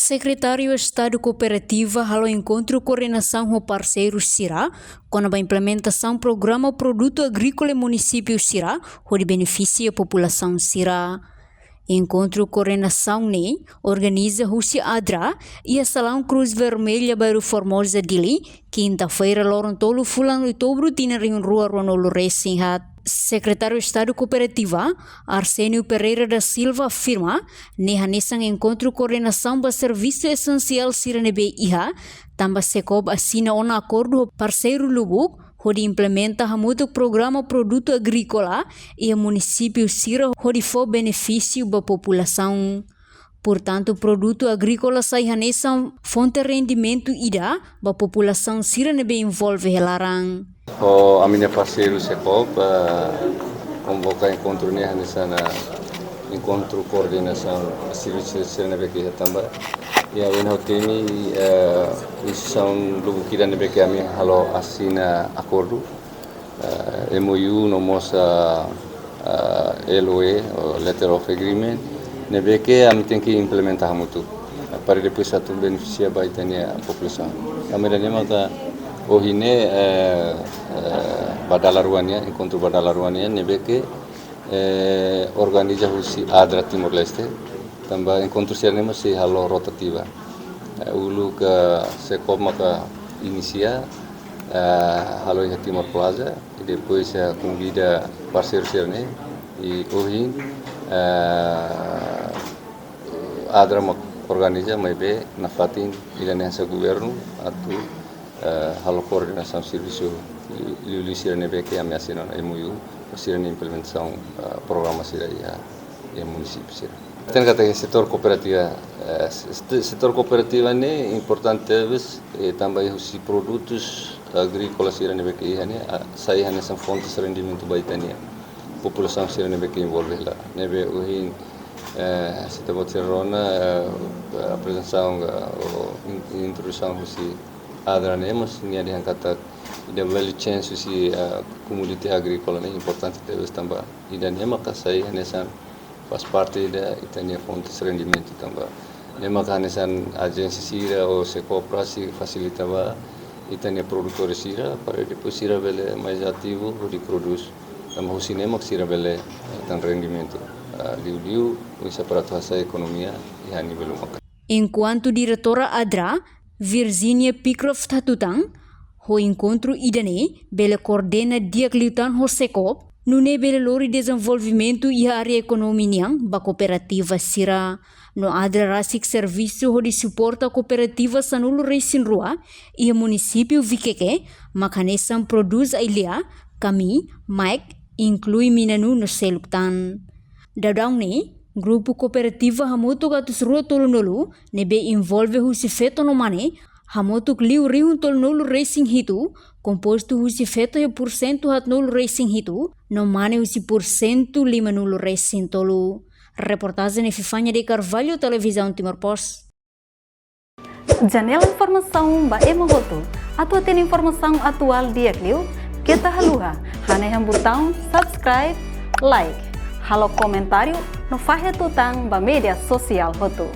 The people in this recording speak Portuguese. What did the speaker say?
Secretário de Estado Cooperativa halo encontro coordenação com parceiros Sira, com a implementação do programa Produto Agrícola Município Sira, onde beneficia a população Sira. Encontro coordenação ne organiza Rússia Adra e a Salão Cruz Vermelha Bairro Formosa Dili, quinta-feira, Lorontolo, fulano de outubro, tinha em rua Ronolo Resinhat. Secretário de Estado Cooperativa, Arsenio Pereira da Silva, afirma nesse encontro coordenação para serviço essencial Siranebe Iha, também Secob assina um acordo parceiro Lubuk, onde implementa o programa Produto Agrícola e o município Sira, onde for benefício para a população. Portanto, o produto agrícola sai nessa fonte de rendimento ida para a população Siranebe envolve larang. A minha parceiro Secop convoca encontro nessa encontro coordenação serviço Siranebe que também e a minha tem instituição do que Siranebe que a minha halo assina acordo MOU no moça LOE Letter of Agreement nebe que a minha tem que implementar muito para depois satu beneficia baitanya a população a minha maka ohine badalaruannya encontro badalaruannya nebe que organiza Rússia Adra Timor Leste também encontro Siranebe masih halo rotativa ulu ke Secop maka inicia halo ya Timor Plaza e depois convida parceiro Siranebe e ohin Adra maka organiza maybe na fatin ilanensa governo atau halo coordenação serviço Lili Siranebe que ameaçaram a MOU para implementação programa Sira e município Sira. Tem que setor cooperativa é importante também os produtos agrícolas Siranebe que saem nessa fonte de rendimento baitania população Siranebe que envolve lá nebe uhin se temos a apresentação ou introdução se Adra mas ni ada yang kata ida value chain si comunidade agrícola é importante deves também ida nem maka sai hanesan faz parte da itania fonte de rendimento também nem maka hanesan agência Sira ou se cooperasi facilitava itania produtores Sira para depois Sira vele mais ativo de produz também o cinema Sira vele tan rendimento liu bisa para a economia e a nível local. Enquanto diretora Adra Virginia Pickcroft Hatutang, ho encontro idane, bela coordena diakliutan ho Secop, nune bela lori desenvolvimento e a área econômica ba cooperativa Sira. No Adra rasik serviço ho de suporta a cooperativa Sanulo Resin Rua e o município Vikeke, makanesam produz a ilha, kami, Mike, inclui minanu no seluktan. Dadang ne, Grupo Cooperativa Hamoto Gatus Rua Tolonolo nebe envolve husi feto no mane Hamoto Liu Riun Tolonolo Racing Hitu composto husi feto e porcento hatnolo Racing Hitu no mane husi porcento lima nulo Racing Tolo. Reportagem de Fifanya de Carvalho, Televisão Timor Post. Janela informação ba emogoto. Atua tem informação atual dia Clio. Kita haluha. Hane botão subscribe, like. Halo comentário no Fahia Tutang ba media sosial hotu.